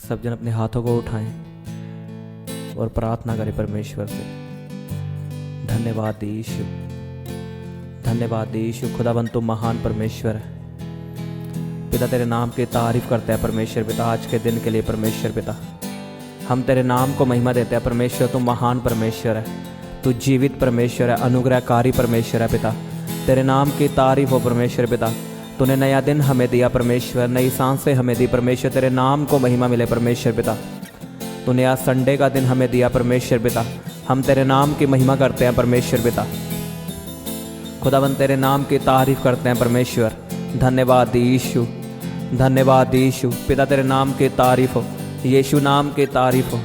सब जन अपने हाथों को उठाएं और प्रार्थना करें परमेश्वर से। धन्यवाद यीशु, धन्यवाद यीशु। खुदावंद तू महान परमेश्वर है पिता, तेरे नाम की तारीफ करते हैं परमेश्वर पिता। आज के दिन के लिए परमेश्वर पिता हम तेरे नाम को महिमा देते हैं परमेश्वर। तू महान परमेश्वर है, तू जीवित परमेश्वर है, अनुग्रहकारी परमेश्वर है पिता। तेरे नाम की तारीफ हो परमेश्वर पिता। तूने नया दिन हमें दिया परमेश्वर, नई सांसें हमें दी परमेश्वर। तेरे नाम को महिमा मिले परमेश्वर पिता। तूने आज संडे का दिन हमें दिया परमेश्वर पिता। हम तेरे नाम की महिमा करते हैं परमेश्वर पिता। खुदावंद तेरे नाम की तारीफ करते हैं परमेश्वर। धन्यवाद यीशु, धन्यवाद यीशु पिता। तेरे नाम की तारीफ हो, यीशु नाम की तारीफ हो।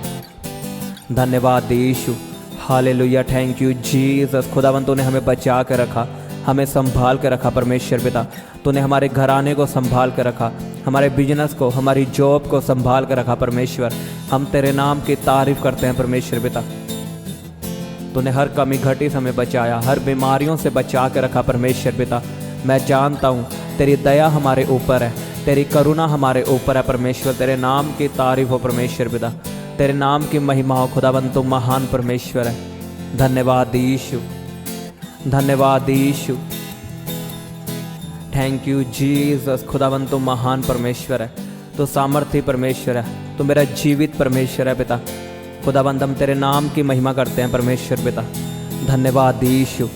धन्यवाद यीशु, हालेलुया, थैंक यू जीसस। खुदावंद तूने हमें बचा के रखा, हमें संभाल के रखा परमेश्वर पिता। तूने हमारे घराने को संभाल के रखा, हमारे बिजनेस को, हमारी जॉब को संभाल के रखा परमेश्वर। हम तेरे नाम की तारीफ करते हैं परमेश्वर पिता। तूने हर कमी घटी से हमें बचाया, हर बीमारियों से बचा के रखा परमेश्वर पिता। मैं जानता हूँ तेरी दया हमारे ऊपर है, तेरी करुणा हमारे ऊपर है परमेश्वर। तेरे नाम की तारीफ हो परमेश्वर पिता, तेरे नाम की महिमा हो। खुदावंद तू महान परमेश्वर है। धन्यवाद यीशु, धन्यवाद यीशु, थैंक यू जीसस। खुदावंद तू महान परमेश्वर है, तो सामर्थी परमेश्वर है, तो मेरा जीवित परमेश्वर है पिता। खुदावंद हम तेरे नाम की महिमा करते हैं परमेश्वर पिता। धन्यवाद यीशु।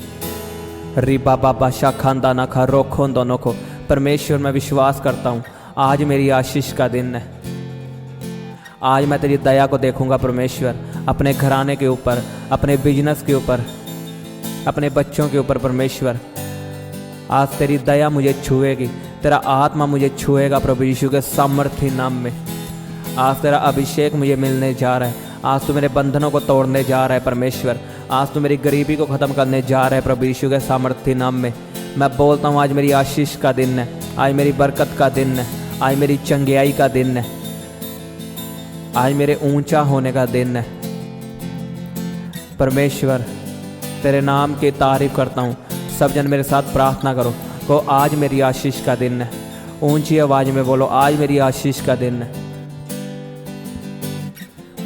रिबा बाबा शाखांदा ना खा रोखों दोनों को। परमेश्वर मैं विश्वास करता हूँ आज मेरी आशीष का दिन है। आज मैं तेरी दया को देखूंगा परमेश्वर, अपने घराने के ऊपर, अपने बिजनेस के ऊपर, अपने बच्चों के ऊपर परमेश्वर। आज तेरी दया मुझे छुएगी, तेरा आत्मा मुझे छुएगा प्रभु यीशु के सामर्थी नाम में। आज तेरा अभिषेक मुझे मिलने जा रहा है। आज तू मेरे बंधनों को तोड़ने जा रहा है परमेश्वर। आज तू मेरी गरीबी को ख़त्म करने जा रहा है प्रभु यीशु के सामर्थी नाम में। मैं बोलता हूँ आज मेरी आशीष का दिन है, आज मेरी बरकत का दिन है, आज मेरी चंगियाई का दिन है, आज मेरे ऊंचा होने का दिन है परमेश्वर। तेरे नाम की तारीफ करता हूँ। सब जन मेरे साथ प्रार्थना करो को आज मेरी आशीष का दिन है। ऊंची आवाज़ में बोलो, आज मेरी आशीष का दिन है।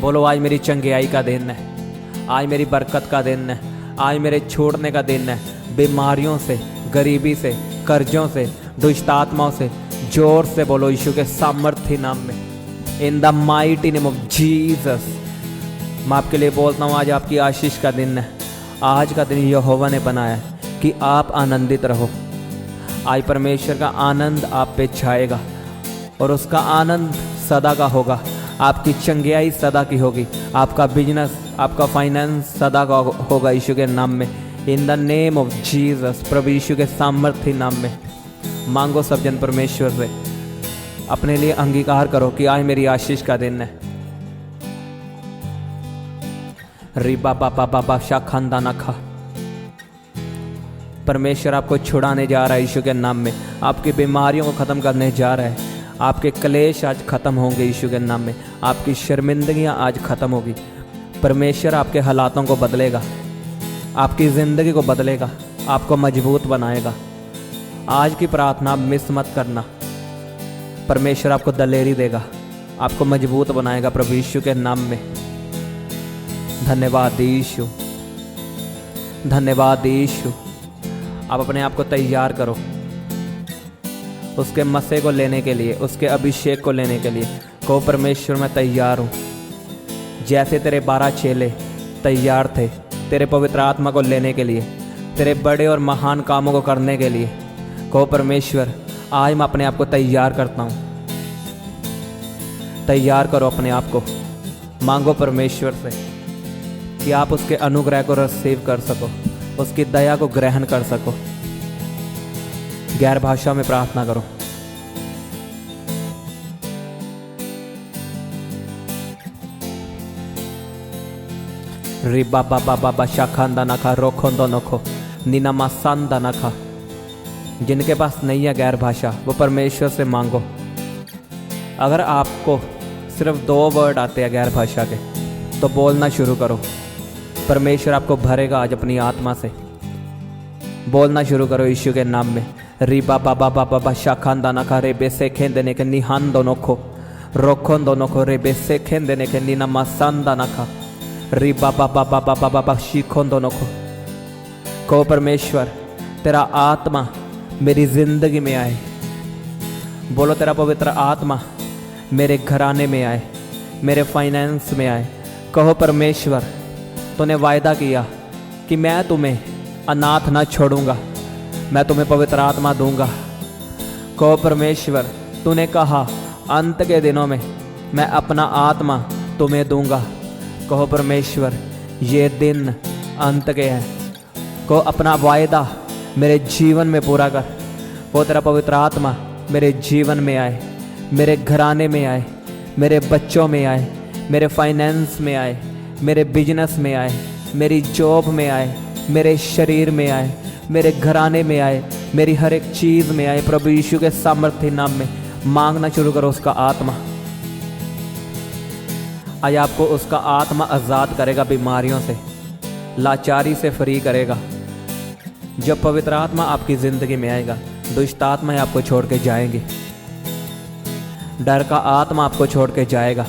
बोलो, आज मेरी चंगियाई का दिन है, आज मेरी बरकत का दिन है, आज मेरे छोड़ने का दिन है बीमारियों से, गरीबी से, कर्जों से, दुष्ट आत्माओं से। जोर से बोलो यीशु के सामर्थी नाम में, in the mighty name of Jesus. मैं आपके लिए बोलता हूँ आज आपकी आशीष का दिन है। आज का दिन यहोवा ने बनाया है कि आप आनंदित रहो। आज परमेश्वर का आनंद आप पे छाएगा और उसका आनंद सदा का होगा। आपकी चंगियाई सदा की होगी, आपका बिजनेस, आपका फाइनेंस सदा का होगा यीशु के नाम में। In the name of Jesus, प्रभु यीशु के सामर्थी नाम में मांगो सब जन परमेश्वर से। अपने लिए अंगीकार करो कि आज मेरी आशीष का दिन है। रिबा बाबा बाबा शाखांदा ना खा। परमेश्वर आपको छुड़ाने जा रहा है यीशु के नाम में। आपकी बीमारियों को ख़त्म करने जा रहा है। आपके क्लेश आज ख़त्म होंगे यीशु के नाम में। आपकी शर्मिंदगियाँ आज ख़त्म होगी। परमेश्वर आपके हालातों को बदलेगा, आपकी ज़िंदगी को बदलेगा, आपको मजबूत बनाएगा। आज की प्रार्थना मिस मत करना। परमेश्वर आपको दलेरी देगा, आपको मजबूत बनाएगा प्रभु यीशु के नाम में। धन्यवाद यीशु, धन्यवाद यीशु। आप अपने आप को तैयार करो उसके मसे को लेने के लिए, उसके अभिषेक को लेने के लिए। को परमेश्वर मैं तैयार हूँ। जैसे तेरे 12 चेले तैयार थे तेरे पवित्र आत्मा को लेने के लिए, तेरे बड़े और महान कामों को करने के लिए। को परमेश्वर आज मैं अपने आप को तैयार करता हूँ। तैयार करो अपने आप को। मांगो परमेश्वर से कि आप उसके अनुग्रह को रिसीव कर सको, उसकी दया को ग्रहण कर सको। गैर भाषा में प्रार्थना करो। रिबा बाबा बाबा शाखांदा ना खा रोखों नखो नीना मासांदा ना खा। जिनके पास नहीं है गैर भाषा वो परमेश्वर से मांगो। अगर आपको सिर्फ 2 वर्ड आते हैं गैर भाषा के तो बोलना शुरू करो। परमेश्वर आपको भरेगा आज अपनी आत्मा से। बोलना शुरू करो यीशु के नाम में। रिबा बाबा बाबा शाखांदा ना खा रे बेसे खेंदने के निहान दोनों खो रोखों दोनों को रेबे से खेंदे ने के नीना मसांदा नखा री बाबा बाबा बाबा बाबा शीखों दोनों को। कहो परमेश्वर तेरा आत्मा मेरी जिंदगी में आए। बोलो तेरा पवित्र आत्मा मेरे घराने में आए, मेरे फाइनेंस में आए। कहो परमेश्वर तूने वायदा किया कि मैं तुम्हें अनाथ ना छोड़ूंगा, मैं तुम्हें पवित्र आत्मा दूंगा। कहो परमेश्वर तूने कहा अंत के दिनों में मैं अपना आत्मा तुम्हें दूंगा। कहो परमेश्वर ये दिन अंत के हैं, को अपना वायदा मेरे जीवन में पूरा कर। वो तेरा पवित्र आत्मा मेरे जीवन में आए, मेरे घराने में आए, मेरे बच्चों में आए, मेरे फाइनेंस में आए, मेरे बिजनेस में आए, मेरी जॉब में आए, मेरे शरीर में आए, मेरे घराने में आए, मेरी हर एक चीज़ में आए। प्रभु यीशु के सामर्थ्य नाम में मांगना शुरू करो उसका आत्मा। आज आपको उसका आत्मा आज़ाद करेगा बीमारियों से, लाचारी से फ्री करेगा। जब पवित्र आत्मा आपकी ज़िंदगी में आएगा दुष्ट आत्माएं आपको छोड़ के जाएंगे, डर का आत्मा आपको छोड़ के जाएगा।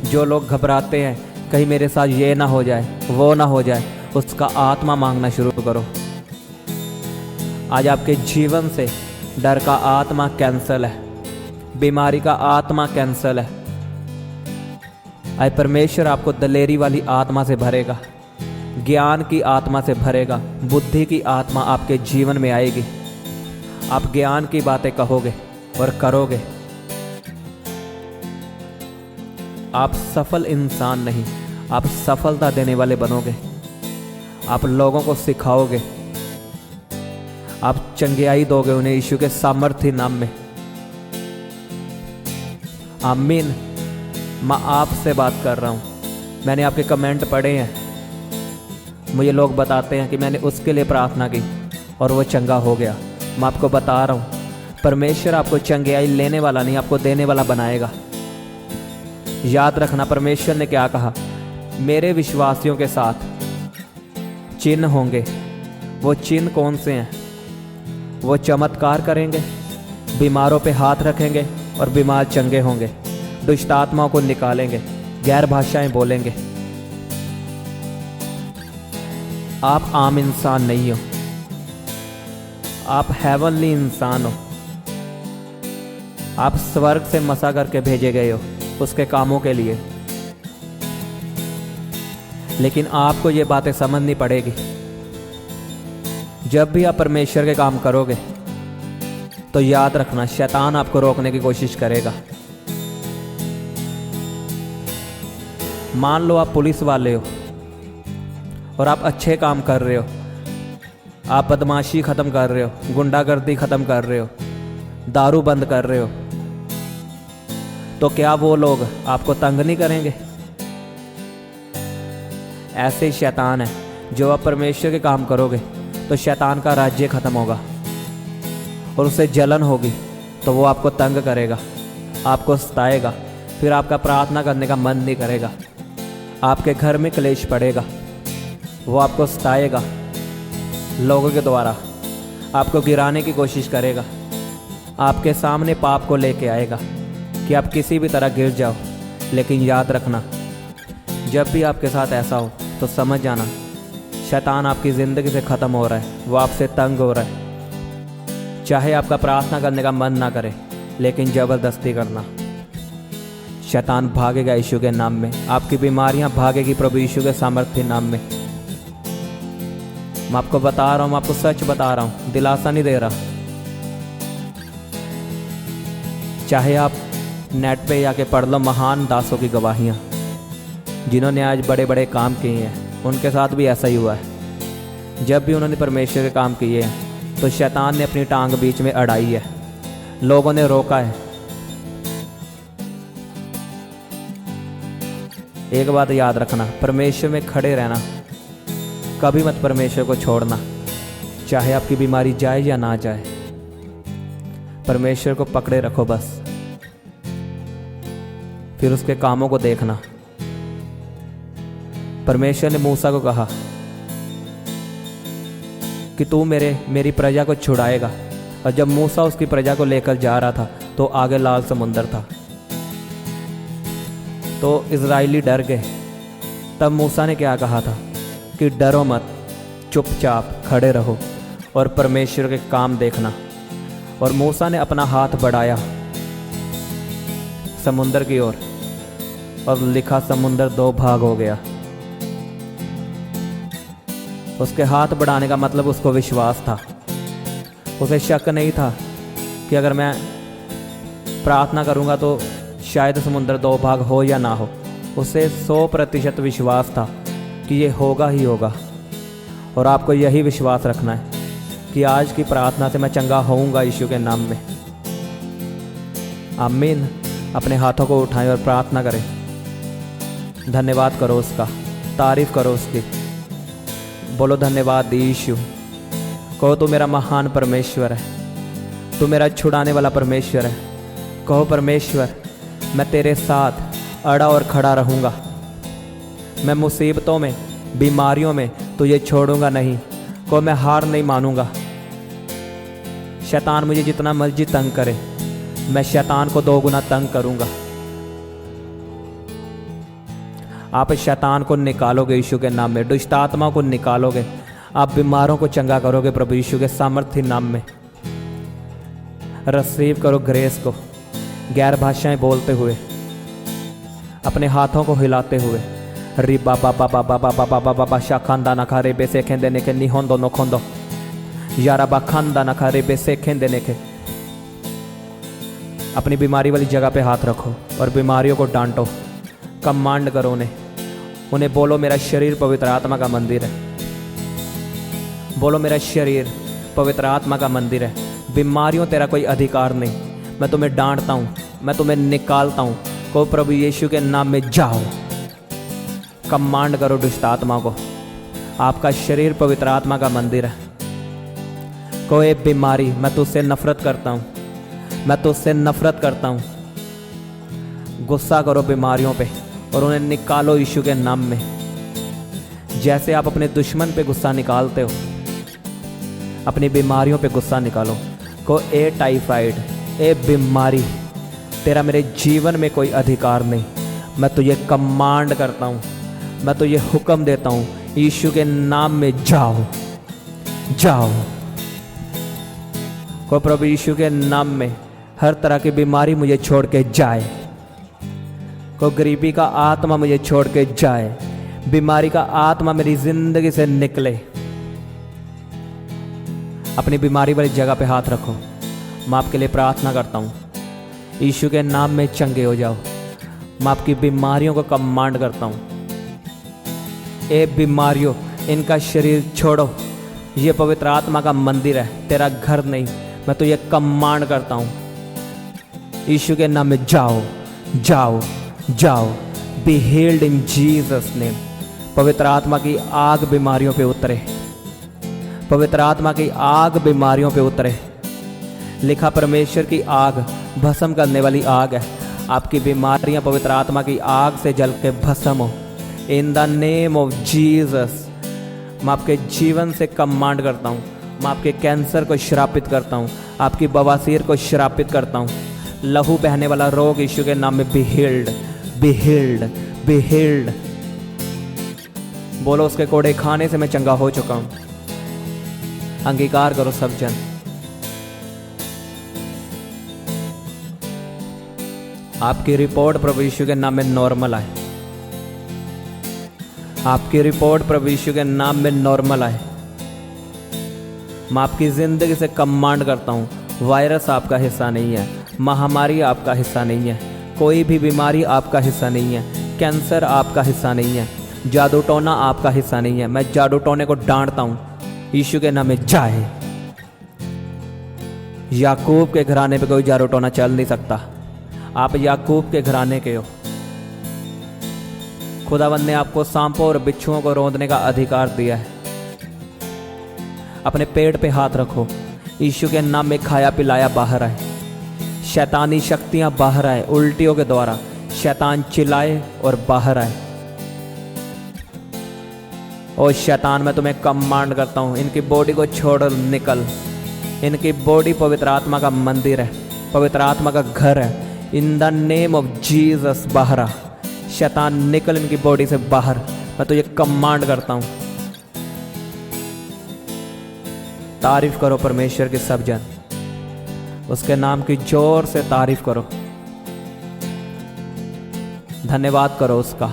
जो लोग घबराते हैं कहीं मेरे साथ ये ना हो जाए वो ना हो जाए, उसका आत्मा मांगना शुरू करो। आज आपके जीवन से डर का आत्मा कैंसल है, बीमारी का आत्मा कैंसल है। आज परमेश्वर आपको दलेरी वाली आत्मा से भरेगा, ज्ञान की आत्मा से भरेगा, बुद्धि की आत्मा आपके जीवन में आएगी। आप ज्ञान की बातें कहोगे और करोगे। आप सफल इंसान नहीं, आप सफलता देने वाले बनोगे। आप लोगों को सिखाओगे, आप चंगियाई दोगे उन्हें यीशु के सामर्थ्य नाम में। आमीन। मैं आपसे बात कर रहा हूँ। मैंने आपके कमेंट पढ़े हैं, मुझे लोग बताते हैं कि मैंने उसके लिए प्रार्थना की और वो चंगा हो गया। मैं आपको बता रहा हूँ परमेश्वर आपको चंगियाई लेने वाला नहीं, आपको देने वाला बनाएगा। याद रखना परमेश्वर ने क्या कहा, मेरे विश्वासियों के साथ चिन्ह होंगे। वो चिन्ह कौन से हैं? वो चमत्कार करेंगे, बीमारों पे हाथ रखेंगे और बीमार चंगे होंगे, दुष्ट आत्माओं को निकालेंगे, गैर भाषाएं बोलेंगे। आप आम इंसान नहीं हो, आप हेवनली इंसान हो। आप स्वर्ग से मसा करके भेजे गए हो उसके कामों के लिए। लेकिन आपको ये बातें समझनी पड़ेगी। जब भी आप परमेश्वर के काम करोगे तो याद रखना शैतान आपको रोकने की कोशिश करेगा। मान लो आप पुलिस वाले हो और आप अच्छे काम कर रहे हो, आप बदमाशी ख़त्म कर रहे हो, गुंडागर्दी ख़त्म कर रहे हो, दारू बंद कर रहे हो, तो क्या वो लोग आपको तंग नहीं करेंगे? ऐसे ही शैतान है। जो आप परमेश्वर के काम करोगे तो शैतान का राज्य ख़त्म होगा और उसे जलन होगी, तो वो आपको तंग करेगा, आपको सताएगा, फिर आपका प्रार्थना करने का मन नहीं करेगा, आपके घर में क्लेश पड़ेगा, वो आपको सताएगा, लोगों के द्वारा आपको गिराने की कोशिश करेगा, आपके सामने पाप को लेके आएगा कि आप किसी भी तरह गिर जाओ। लेकिन याद रखना जब भी आपके साथ ऐसा हो तो समझ जाना शैतान आपकी ज़िंदगी से ख़त्म हो रहा है, वो आपसे तंग हो रहा है। चाहे आपका प्रार्थना करने का मन ना करे लेकिन ज़बरदस्ती करना, शैतान भागेगा यीशु के नाम में। आपकी बीमारियां भागेगी प्रभु यीशु के सामर्थ्य नाम में। मैं आपको बता रहा हूँ, मैं आपको सच बता रहा हूँ, दिलासा नहीं दे रहा। चाहे आप नेट पे जाके पढ़ लो महान दासों की गवाहियाँ, जिन्होंने आज बड़े बड़े काम किए हैं, उनके साथ भी ऐसा ही हुआ है। जब भी उन्होंने परमेश्वर के काम किए हैं तो शैतान ने अपनी टांग बीच में अड़ाई है, लोगों ने रोका है। एक बात याद रखना, परमेश्वर में खड़े रहना, कभी मत परमेश्वर को छोड़ना। चाहे आपकी बीमारी जाए या ना जाए, परमेश्वर को पकड़े रखो बस, फिर उसके कामों को देखना। परमेश्वर ने मूसा को कहा कि तू मेरी प्रजा को छुड़ाएगा, और जब मूसा उसकी प्रजा को लेकर जा रहा था तो आगे लाल समुंदर था। तो इज़राइली डर गए। तब मूसा ने क्या कहा था कि डरो मत, चुपचाप खड़े रहो और परमेश्वर के काम देखना। और मूसा ने अपना हाथ बढ़ाया समुंदर की ओर और लिखा समुंदर 2 भाग हो गया। उसके हाथ बढ़ाने का मतलब उसको विश्वास था। उसे शक नहीं था कि अगर मैं प्रार्थना करूंगा तो शायद समुंदर 2 भाग हो या ना हो। उसे 100% विश्वास था कि ये होगा ही होगा। और आपको यही विश्वास रखना है कि आज की प्रार्थना से मैं चंगा होऊंगा यीशु के नाम में। आमीन। अपने हाथों को उठाएं और प्रार्थना करें। धन्यवाद करो उसका, तारीफ करो उसकी। बोलो धन्यवाद यीशु। कहो तू मेरा महान परमेश्वर है, तू मेरा छुड़ाने वाला परमेश्वर है। कहो परमेश्वर, मैं तेरे साथ अड़ा और खड़ा रहूँगा। मैं मुसीबतों में, बीमारियों में तुझे छोड़ूंगा नहीं। को मैं हार नहीं मानूंगा। शैतान मुझे जितना मर्जी तंग करे, मैं शैतान को 2 गुना तंग करूंगा। आप शैतान को निकालोगे यीशु के नाम में, दुष्ट आत्मा को निकालोगे, आप बीमारों को चंगा करोगे प्रभु यीशु के सामर्थ्य नाम में। रिसीव करो ग्रेस को, गैर भाषाएं बोलते हुए, अपने हाथों को हिलाते हुए। री बाबा बाबा बाबा बाबा बाबा शाखांदा नखा रे बेसे खेंदे ने के निहोंदो नोखोंदो यारा बाखांदा नखा रे बेसे खेंदे ने के। अपनी बीमारी वाली जगह पे हाथ रखो और बीमारियों को डांटो, कमांड करो उन्हें बोलो मेरा शरीर पवित्र आत्मा का मंदिर है। बोलो मेरा शरीर पवित्र आत्मा का मंदिर है। बीमारियों तेरा कोई अधिकार नहीं। मैं तुम्हें डांटता हूँ, मैं तुम्हें निकालता हूँ। को प्रभु यीशु के नाम में जाओ। कमांड करो दुष्ट आत्मा को, आपका शरीर पवित्र आत्मा का मंदिर है। कोई बीमारी, मैं तुझसे नफरत करता हूँ, मैं तुझसे नफरत करता हूँ। गुस्सा करो बीमारियों पे और उन्हें निकालो यीशु के नाम में। जैसे आप अपने दुश्मन पे गुस्सा निकालते हो, अपनी बीमारियों पे गुस्सा निकालो। को ए टाइफाइड, ए बीमारी, तेरा मेरे जीवन में कोई अधिकार नहीं। मैं तुझे कमांड करता हूँ, मैं तुझे हुक्म देता हूँ, यीशु के नाम में जाओ, जाओ। को प्रभु यीशु के नाम में हर तरह की बीमारी मुझे छोड़ के जाए। को गरीबी का आत्मा मुझे छोड़ के जाए। बीमारी का आत्मा मेरी जिंदगी से निकले। अपनी बीमारी वाली जगह पे हाथ रखो। मैं आपके लिए प्रार्थना करता हूँ, यीशु के नाम में चंगे हो जाओ। मैं आपकी बीमारियों को कमांड करता हूँ, ए बीमारियों, इनका शरीर छोड़ो। ये पवित्र आत्मा का मंदिर है, तेरा घर नहीं। मैं तो ये कमांड करता हूँ, यीशु के नाम में जाओ, जाओ, जाओ। Be healed in Jesus name. पवित्र आत्मा की आग बीमारियों पे उतरे, पवित्र आत्मा की आग बीमारियों पे उतरे। लिखा परमेश्वर की आग भस्म करने वाली आग है। आपकी बीमारियां पवित्र आत्मा की आग से जल के भस्म हो। इन द नेम ऑफ जीसस। मैं आपके जीवन से कमांड करता हूँ। मैं आपके कैंसर को श्रापित करता हूँ, आपकी बवासीर को श्रापित करता हूँ। लहू बहने वाला रोग यीशु के नाम में be healed, be healed, be healed. बोलो उसके कोड़े खाने से मैं चंगा हो चुका हूँ। अंगीकार करो सब जन। आपकी रिपोर्ट प्रभु यीशु के नाम में नॉर्मल आए। आपकी रिपोर्ट प्रभु यीशु के नाम में नॉर्मल आए। मैं आपकी जिंदगी से कमांड करता हूँ, वायरस आपका हिस्सा नहीं है, महामारी आपका हिस्सा नहीं है, कोई भी बीमारी आपका हिस्सा नहीं है, कैंसर आपका हिस्सा नहीं है, जादू टोना आपका हिस्सा नहीं है। मैं जादू टोने को डांटता हूँ, यीशु के नाम में जाए। याकूब के घराने पे कोई जादू टोना चल नहीं सकता। आप याकूब के घराने के हो। खुदावंद ने आपको सांपों और बिच्छुओं को रौंदने का अधिकार दिया है। अपने पेट पे हाथ रखो, यीशु के नाम में खाया पिलाया बाहर आए। शैतानी शक्तियां बाहर आए। उल्टियों के द्वारा शैतान चिल्लाए और बाहर आए। और शैतान, मैं तुम्हें कमांड करता हूं, इनकी बॉडी को छोड़ निकल। इनकी बॉडी पवित्र आत्मा का मंदिर है, पवित्र आत्मा का घर है। इन द नेम ऑफ जीसस बाहर आ, शैतान निकल इनकी बॉडी से बाहर। मैं तुझे कमांड करता हूं। तारीफ करो परमेश्वर के सब जन, उसके नाम की जोर से तारीफ करो, धन्यवाद करो उसका।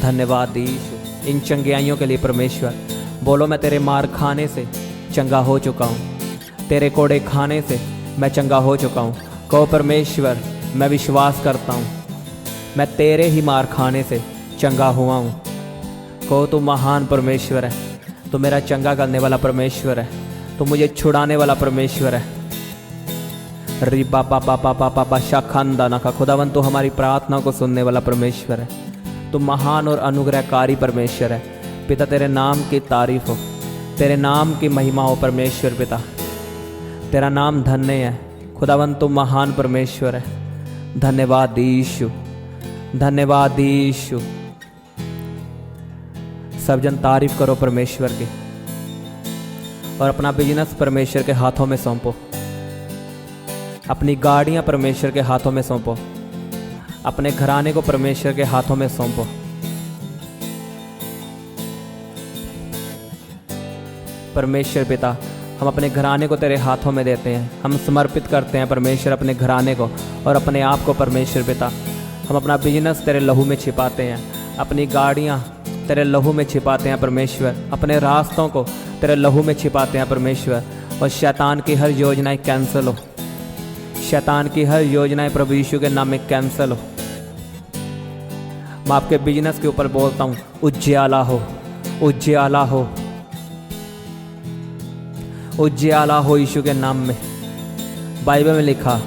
धन्यवाद यीशु इन चंगाइयों के लिए परमेश्वर। बोलो मैं तेरे मार खाने से चंगा हो चुका हूँ, तेरे कोड़े खाने से मैं चंगा हो चुका हूँ। कहो परमेश्वर मैं विश्वास करता हूँ, मैं तेरे ही मार खाने से चंगा हुआ हूँ। कहो तू महान परमेश्वर है, तू मेरा चंगा करने वाला परमेश्वर है, तू मुझे छुड़ाने वाला परमेश्वर है। री बाबा बाबा बाबा बाशा खानदाना का खुदावन तू हमारी प्रार्थना को सुनने वाला परमेश्वर है, तू महान और अनुग्रहकारी परमेश्वर है। पिता तेरे नाम की तारीफ हो, तेरे नाम की महिमा हो परमेश्वर पिता। तेरा नाम धन्य है खुदावन, तू महान परमेश्वर है। धन्यवाद यीशु, धन्यवाद यीशु। सब जन तारीफ करो परमेश्वर की और अपना बिजनेस परमेश्वर के हाथों में सौंपो, अपनी गाड़ियां परमेश्वर के हाथों में सौंपो, अपने घराने को परमेश्वर के हाथों में सौंपो। परमेश्वर पिता हम अपने घराने को तेरे हाथों में देते हैं, हम समर्पित करते हैं परमेश्वर अपने घराने को और अपने आप को परमेश्वर पिता। हम अपना बिजनेस तेरे लहू में छिपाते हैं, अपनी गाड़ियाँ तेरे लहू में छिपाते हैं परमेश्वर, अपने रास्तों को तेरे लहू में छिपाते हैं परमेश्वर। और शैतान की हर योजनाएं कैंसिल हो, शैतान की हर योजनाएं प्रभु यीशु के नाम में कैंसिल हो। मैं आपके बिजनेस के ऊपर बोलता हूँ उज्ज्वला हो, उज्ज्वला हो, उज्ज्वला हो यीशु के नाम में। बाइबल में लिखा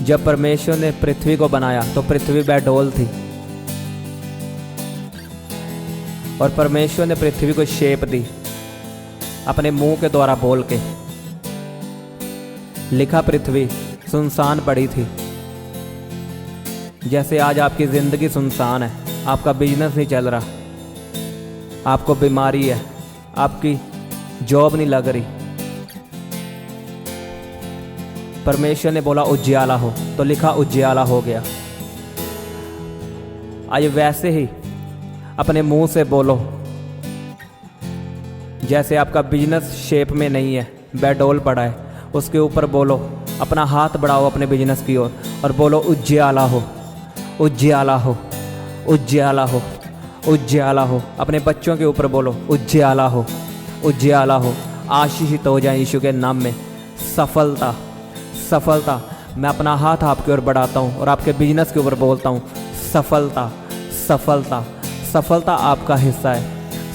जब परमेश्वर ने पृथ्वी को बनाया तो पृथ्वी बेडौल थी और परमेश्वर ने पृथ्वी को शेप दी अपने मुंह के द्वारा बोल के। लिखा पृथ्वी सुनसान पड़ी थी। जैसे आज आपकी ज़िंदगी सुनसान है, आपका बिजनेस नहीं चल रहा, आपको बीमारी है, आपकी जॉब नहीं लग रही, परमेश्वर ने बोला उज्ज्वला हो तो लिखा उज्ज्वला हो गया। आज वैसे ही अपने मुंह से बोलो, जैसे आपका बिजनेस शेप में नहीं है, बेडौल पड़ा है, उसके ऊपर बोलो, अपना हाथ बढ़ाओ अपने बिजनेस की ओर और बोलो उज्ज्वला हो, उज्ज्वला हो, उज्ज्वला हो, उज्ज्वला हो। अपने बच्चों के ऊपर बोलो उज्ज्वला हो, उज्ज्वला हो। आशीषित हो जाए यीशु के नाम में। सफलता, सफलता। मैं अपना हाथ आपकी ओर बढ़ाता हूँ और आपके बिजनेस के ऊपर बोलता हूँ सफलता, सफलता, सफलता आपका हिस्सा है,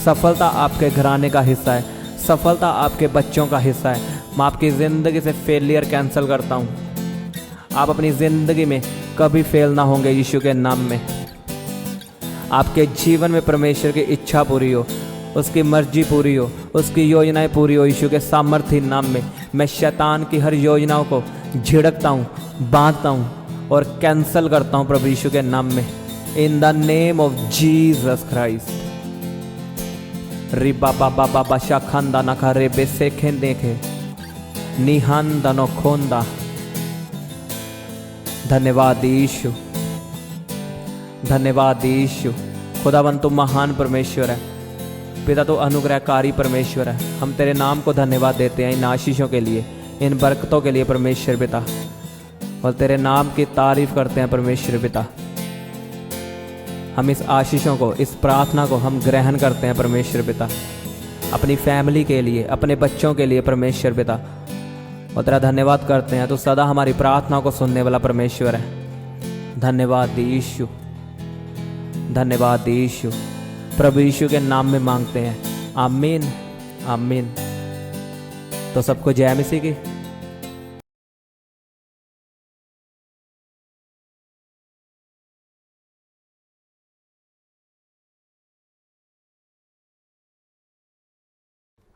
सफलता आपके घराने का हिस्सा है, सफलता आपके बच्चों का हिस्सा है। मैं आपकी ज़िंदगी से फेलियर कैंसिल करता हूँ। आप अपनी ज़िंदगी में कभी फेल ना होंगे यीशु के नाम में। आपके जीवन में परमेश्वर की इच्छा पूरी हो, उसकी मर्जी पूरी हो, उसकी योजनाएं पूरी हो यीशु के सामर्थ्य नाम में। मैं शैतान की हर योजनाओं को झिड़कता हूँ, बांधता हूँ और कैंसिल करता हूँ प्रभु यीशु के नाम में। In the name of Jesus Christ. रिबा बाबा बाबा शाखंदा नखा रे बेसे खेन देखे निहान दनो खोंदा। धन्यवाद यीशु, धन्यवाद यीशु। खुदावन तू महान परमेश्वर है, पिता तो अनुग्रहकारी परमेश्वर है। हम तेरे नाम को धन्यवाद देते हैं इन आशीषों के लिए, इन बरकतों के लिए परमेश्वर पिता, और तेरे नाम की तारीफ करते हैं परमेश्वर पिता। हम इस आशीषों को, इस प्रार्थना को हम ग्रहण करते हैं परमेश्वर पिता, अपनी फैमिली के लिए, अपने बच्चों के लिए परमेश्वर पिता, और तेरा धन्यवाद करते हैं। तो सदा हमारी प्रार्थना को सुनने वाला परमेश्वर है। धन्यवाद यीशु, धन्यवाद यीशु। प्रभु यीशु के नाम में मांगते हैं, आमीन, आमीन। तो सबको जय मसीह की।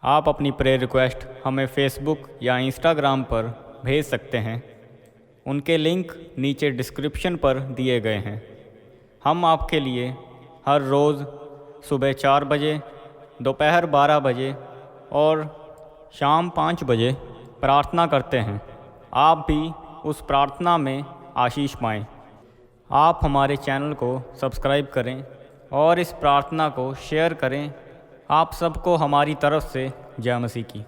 आप अपनी प्रेयर रिक्वेस्ट हमें फेसबुक या इंस्टाग्राम पर भेज सकते हैं। उनके लिंक नीचे डिस्क्रिप्शन पर दिए गए हैं। हम आपके लिए हर रोज़ सुबह 4 बजे, दोपहर 12 बजे और शाम 5 बजे प्रार्थना करते हैं। आप भी उस प्रार्थना में आशीष पाएं। आप हमारे चैनल को सब्सक्राइब करें और इस प्रार्थना को शेयर करें। आप सबको हमारी तरफ से जय मसीह की।